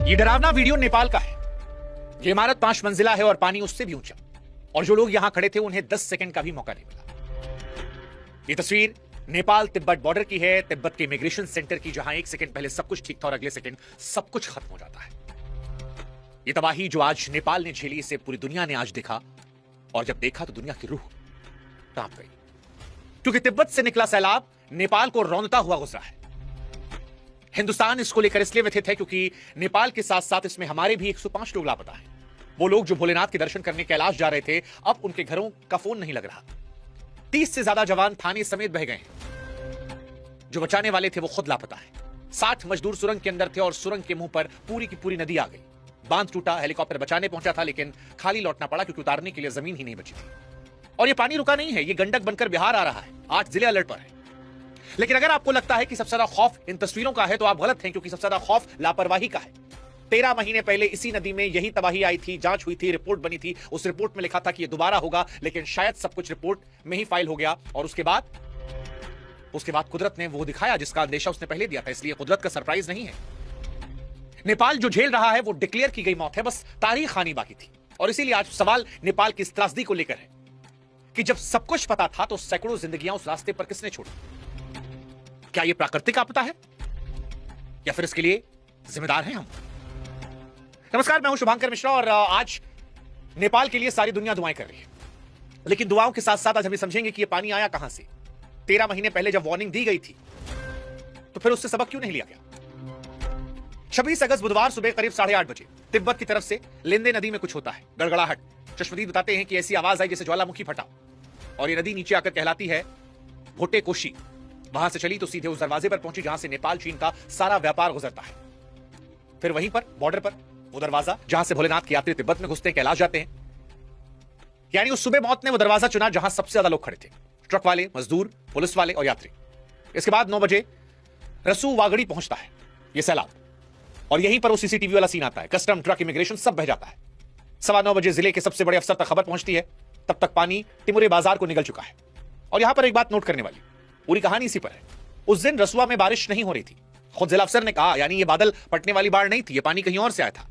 ये डरावना वीडियो नेपाल का है। ये इमारत 5 मंजिला है और पानी उससे भी ऊंचा, और जो लोग यहां खड़े थे उन्हें 10 सेकंड का भी मौका नहीं मिला। ये तस्वीर नेपाल तिब्बत बॉर्डर की है, तिब्बत के इमिग्रेशन सेंटर की, जहां 1 सेकंड पहले सब कुछ ठीक था और अगले सेकंड सब कुछ खत्म हो जाता है। ये तबाही जो आज नेपाल ने झेली, इसे पूरी दुनिया ने आज देखा, और जब देखा तो दुनिया की रूह कांप गई, क्योंकि तिब्बत से निकला सैलाब नेपाल को रौंदता हुआ गुजरा है। हिंदुस्तान इसको लेकर इसलिए व्यथित है क्योंकि नेपाल के साथ साथ इसमें हमारे भी 105 लोग लापता हैं। वो लोग जो भोलेनाथ के दर्शन करने कैलाश जा रहे थे, अब उनके घरों का फोन नहीं लग रहा। 30 से ज्यादा जवान थाने समेत बह गए हैं। जो बचाने वाले थे वो खुद लापता है। 60 मजदूर सुरंग के अंदर थे और सुरंग के मुंह पर पूरी की पूरी नदी आ गई। बांध टूटा, हेलीकॉप्टर बचाने पहुंचा था लेकिन खाली लौटना पड़ा क्योंकि उतारने के लिए जमीन ही नहीं बची थी। और ये पानी रुका नहीं है, ये गंडक बनकर बिहार आ रहा है। 8 जिले अलर्ट पर है। लेकिन अगर आपको लगता है कि सबसे ज्यादा खौफ इन तस्वीरों का है तो आप गलत हैं, क्योंकि सबसे ज्यादा खौफ लापरवाही का है। 13 महीने पहले इसी नदी में यही तबाही आई थी, जांच हुई थी, रिपोर्ट बनी थी। उस रिपोर्ट में लिखा था कि यह दोबारा होगा, लेकिन शायद सब कुछ रिपोर्ट में ही फाइल हो गया। और उसके बाद कुदरत ने वो दिखाया जिसका अंदेशा उसने पहले दिया था। इसलिए कुदरत का सरप्राइज नहीं है। नेपाल जो झेल रहा है वो डिक्लेयर की गई मौत है, बस तारीख आनी बाकी थी। और इसीलिए आज सवाल नेपाल की इस त्रासदी को लेकर है कि जब सब कुछ पता था तो सैकड़ों जिंदगियां उस रास्ते पर किसने छोड़ी। क्या यह प्राकृतिक आपदा है या फिर इसके लिए जिम्मेदार हैं हम? नमस्कार, मैं हूं शुभांकर मिश्रा और आज नेपाल के लिए सारी दुनिया दुआएं कर रही है। लेकिन दुआओं के साथ साथ आज हम समझेंगे कि यह पानी आया कहां से। 13 महीने पहले जब वार्निंग दी गई थी तो फिर उससे सबक क्यों नहीं लिया गया? 26 अगस्त बुधवार सुबह करीब 8:30 बजे तिब्बत की तरफ से लेंदे नदी में कुछ होता है, गड़गड़ाहट। चश्मदीद बताते हैं कि ऐसी आवाज आई जैसे ज्वालामुखी फटा, और ये नदी नीचे आकर कहलाती है भोटे कोशी। वहां से चली तो सीधे उस दरवाजे पर पहुंची जहां से नेपाल चीन का सारा व्यापार गुजरता है। फिर वहीं पर बॉर्डर पर वो दरवाजा जहां से भोलेनाथ के यात्री तिब्बत में घुसते हैं, कैलाश जाते हैं। यानी उस सुबह मौत ने वो दरवाजा चुना जहां सबसे ज्यादा लोग खड़े थे, ट्रक वाले, मजदूर, पुलिस वाले और यात्री। इसके बाद 9 बजे रसू वागड़ी पहुंचता है ये सैलाब, और यहीं पर वो सीसीटीवी वाला सीन आता है। कस्टम, ट्रक, इमिग्रेशन सब बह जाता है। 9:15 बजे जिले के सबसे बड़े अफसर तक खबर पहुंचती है। तब तक पानी टिमुरे बाजार को निगल चुका है। और यहां पर एक बात नोट करने वाली, पूरी कहानी इसी पर है। उस दिन रसुआ में बारिश नहीं हो रही थी। खुद जिला अफसर ने कहा, यानी ये बादल पटने वाली बाढ़ नहीं थी, ये पानी कहीं और से आया था।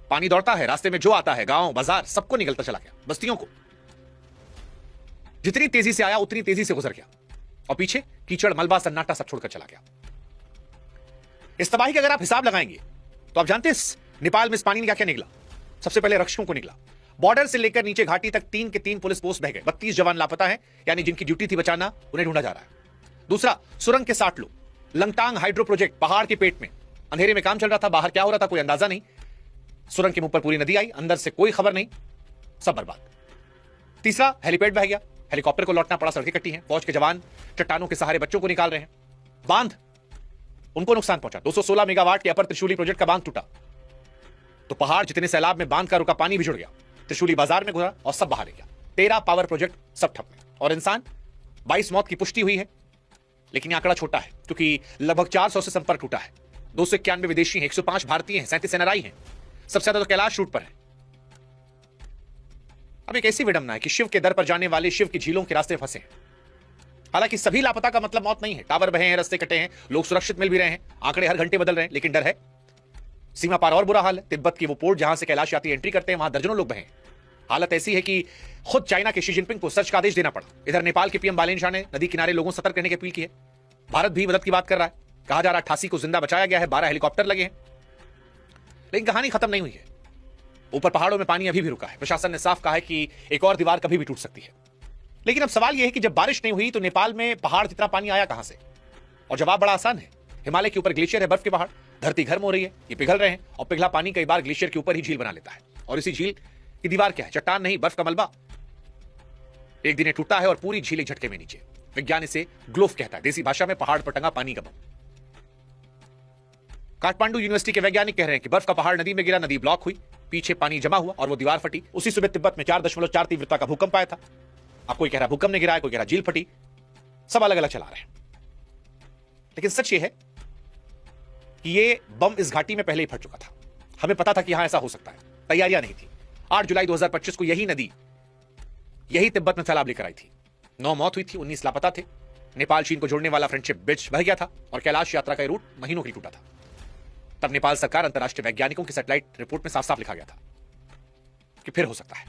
पानी दौड़ता है, रास्ते में जो आता है, गांव बाजार सबको निगलता चला गया, बस्तियों को। जितनी तेजी से आया उतनी तेजी से गुजर गया, और पीछे कीचड़, मलबा, सन्नाटा सब छोड़कर चला गया। इस तबाही का अगर आप हिसाब लगाएंगे तो आप जानते हैं नेपाल में इस पानी ने क्या क्या निकला। सबसे पहले रक्षकों को निकला। बॉर्डर से लेकर नीचे घाटी तक 3 के 3 पुलिस पोस्ट बह गए। 32 जवान लापता हैं, यानी जिनकी ड्यूटी थी बचाना, उन्हें ढूंढा जा रहा है। दूसरा, सुरंग के 60 लोग। लंगटांग हाइड्रो प्रोजेक्ट पहाड़ के पेट में अंधेरे में काम चल रहा था, बाहर क्या हो रहा था कोई अंदाजा नहीं। सुरंग के मुंह पर पूरी नदी आई, अंदर से कोई खबर नहीं, सब बर्बाद। तीसरा, हेलीपैड बह गया, हेलीकॉप्टर को लौटना पड़ा, सड़कें कटी हैं। फौज के जवान चट्टानों के सहारे बच्चों को निकाल रहे हैं। बांध, उनको नुकसान पहुंचा। 216 मेगावाट के अपर त्रिशूली प्रोजेक्ट का बांध टूटा तो पहाड़ जितने सैलाब में बांध का रुका पानी भी जुड़ गया, त्रिशूली बाजार में घुसा और सब बाहर गया। 13 पावर प्रोजेक्ट सब ठप में, और इंसान 22 मौत की पुष्टि हुई है। लेकिन यह आंकड़ा छोटा है क्योंकि लगभग 400 से संपर्क टूटा है। 291 विदेशी हैं, 105 भारतीय हैं, 37 एनआरआई हैं। सबसे ज्यादा तो कैलाश रूट पर है। अब एक ऐसी विडंबना है कि शिव के दर पर जाने वाले शिव की झीलों के रास्ते फंसे हैं। हालांकि सभी लापता का मतलब मौत नहीं है। टावर बहे हैं, रास्ते कटे हैं, लोग सुरक्षित मिल भी रहे हैं, आंकड़े हर घंटे बदल रहे हैं, लेकिन डर है। सीमा पार और बुरा हाल है। तिब्बत की वो पोर्ट जहां से कैलाश यात्री एंट्री करते हैं, वहां दर्जनों लोग बहे। हालत ऐसी है कि खुद चाइना के शी जिनपिंग को सर्च का आदेश देना पड़ा। इधर नेपाल के पीएम बालेन शाह ने नदी किनारे लोगों से सतर्क रहने की अपील की है। भारत भी मदद की बात कर रहा है। कहा जा रहा है 88 को जिंदा बचाया गया है, 12 हेलीकॉप्टर लगे हैं। लेकिन कहानी खत्म नहीं हुई है। ऊपर पहाड़ों में पानी अभी भी रुका है। प्रशासन ने साफ कहा है कि एक और दीवार कभी भी टूट सकती है। लेकिन अब सवाल यह है कि जब बारिश नहीं हुई तो नेपाल में पहाड़ जितना पानी आया कहां से? और जवाब बड़ा आसान है। हिमालय के ऊपर ग्लेशियर है, बर्फ के पहाड़, धरती गर्म हो रही है, ये पिघल रहे हैं, और पिघला पानी कई बार ग्लेशियर के ऊपर ही झील बना लेता है। और इसी झील की दीवार क्या है? चट्टान नहीं, बर्फ का मलबा। एक दिन टूटा है और पूरी झील एक झटके में नीचे। विज्ञान इसे ग्लोफ कहता है, देसी भाषा में पहाड़ पर टंगा पानी का बम। काठमांडू यूनिवर्सिटी के वैज्ञानिक कह रहे हैं कि बर्फ का पहाड़ नदी में गिरा, नदी ब्लॉक हुई, पीछे पानी जमा हुआ और वो दीवार फटी। उसी सुबह तिब्बत में 4.4 तीव्रता का भूकंप आया था। अब कोई कह रहा भूकंप ने गिरा है, कोई कह रहा झील फटी, सब अलग अलग चला रहे हैं। लेकिन सच ये है कि ये बम इस घाटी में पहले ही फट चुका था। हमें पता था कि यहां ऐसा हो सकता है, तैयारियां नहीं थी। 8 जुलाई 2025 को यही नदी, यही तिब्बत में सैलाब लेकर आई थी। 9 मौत हुई थी, 19 लापता थे। नेपाल चीन को जोड़ने वाला फ्रेंडशिप ब्रिज बह गया था और कैलाश यात्रा का रूट महीनों के लिए टूटा था। तब नेपाल सरकार अंतर्राष्ट्रीय वैज्ञानिकों की सैटेलाइट रिपोर्ट में साफ साफ लिखा गया था कि फिर हो सकता है।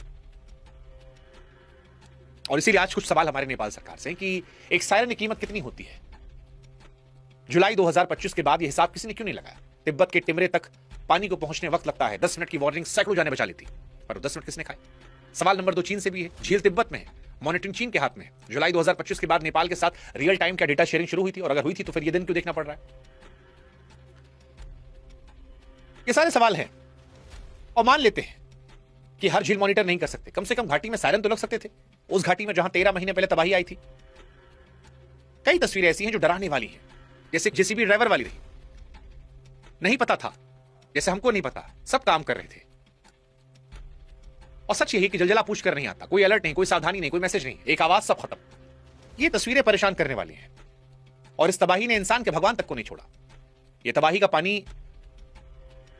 और इसीलिए आज कुछ सवाल हमारे नेपाल सरकार से कि एक सायरन की कीमत कितनी होती है। जुलाई 2025 के बाद यह हिसाब किसी ने क्यों नहीं लगाया। तिब्बत के टिमरे तक पानी को पहुंचने वक्त लगता है, 10 मिनट की वार्निंग सैकड़ों जाने बचा लेती, पर 10 मिनट किसने खाए। सवाल नंबर 2 चीन से भी है। झील तिब्बत में है, मॉनिटरिंग चीन के हाथ में है। जुलाई 2025 के बाद नेपाल के साथ रियल टाइम क्या डेटा शेयरिंग शुरू हुई थी, और अगर हुई थी तो फिर यह दिन क्यों देखना पड़ रहा है। ये सारे सवाल हैं। और मान लेते हैं कि हर झील मॉनिटर नहीं कर सकते, कम से कम घाटी में सायरन तो लग सकते थे, उस घाटी में जहां 13 महीने पहले तबाही आई थी। कई तस्वीरें ऐसी हैं जो डराने वाली हैं, जैसे जेसीबी ड्राइवर वाली रही। नहीं पता था, जैसे हमको नहीं पता, सब काम कर रहे थे। और सच यही कि जलजला पूछ कर नहीं आता, कोई अलर्ट नहीं, कोई सावधानी नहीं, कोई मैसेज नहीं, एक आवाज, सब खत्म। ये तस्वीरें परेशान करने वाली हैं। और इस तबाही ने इंसान के भगवान तक को नहीं छोड़ा। यह तबाही का पानी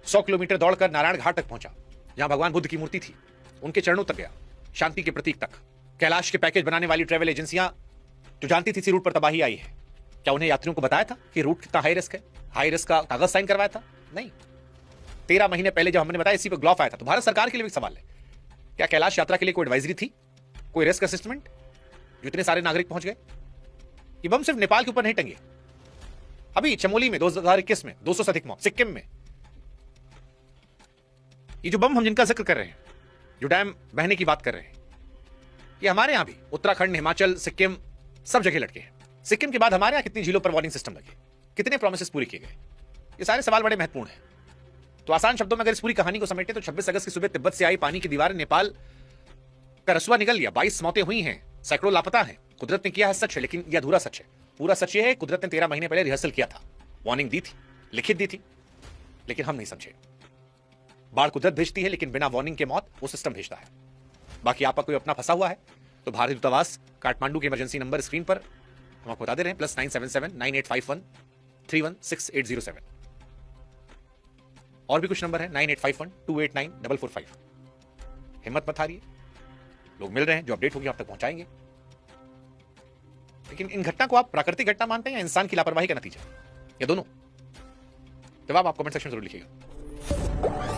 100 किलोमीटर दौड़कर नारायण घाट तक पहुंचा, जहां भगवान बुद्ध की मूर्ति थी, उनके चरणों तक गया, शांति के प्रतीक तक। कैलाश के पैकेज बनाने वाली ट्रैवल एजेंसियां जो जानती थी इसी रूट पर तबाही आई है, क्या उन्हें यात्रियों को बताया था कि रूट कितना हाई रिस्क है? हाई रिस्क का कागज साइन करवाया था? नहीं। 13 महीने पहले जब हमने बताया इसी पर ग्लॉफ आया था। तो भारत सरकार के लिए भी सवाल है, क्या कैलाश यात्रा के लिए कोई एडवाइजरी थी, कोई रिस्क असेसमेंट, जो इतने सारे नागरिक पहुंच गए? ये बम सिर्फ नेपाल के ऊपर नहीं टंगे। अभी चमोली में 2021 में 200 से अधिक मौत, सिक्किम में। ये जो बम हम जिनका जिक्र कर रहे हैं, जो डैम बहने की बात कर रहे हैं, ये हमारे यहां भी उत्तराखंड, हिमाचल, सिक्किम, सब जगह लटके हैं। सिक्किम के बाद हमारे यहां कितनी झीलों पर वार्निंग सिस्टम लगे, कितने प्रोमिसेस पूरी किए गए? ये सारे सवाल बड़े महत्वपूर्ण हैं। तो आसान शब्दों में अगर इस पूरी कहानी को समेटे तो 26 अगस्त की सुबह तिब्बत से आई पानी की दीवार नेपाल का रसुआ निकल लिया। 22 मौतें हुई हैं, सैकड़ों लापता हैं। कुदरत ने किया है सच है, लेकिन यह अधूरा सच है। पूरा सच यह है, कुदरत ने 13 महीने पहले रिहर्सल किया था, वार्निंग दी थी, लिखित दी थी, लेकिन हम नहीं समझे। बाढ़ कुदरत भेजती है, लेकिन बिना वार्निंग के मौत वो सिस्टम भेजता है। बाकी आपका कोई अपना फंसा हुआ है तो भारतीय दूतावास काठमांडू के इमरजेंसी नंबर स्क्रीन पर हम आपको बता दे रहे हैं, +977 9851 316807। और भी कुछ नंबर है 9851 289 445। हिम्मत मत हारिए, लोग मिल रहे हैं, जो अपडेट होगी आप तक पहुंचाएंगे। लेकिन इन घटना को आप प्राकृतिक घटना मानते हैं या इंसान की लापरवाही का नतीजा, या दोनों? जवाब आप कमेंट सेक्शन में जरूर लिखिएगा।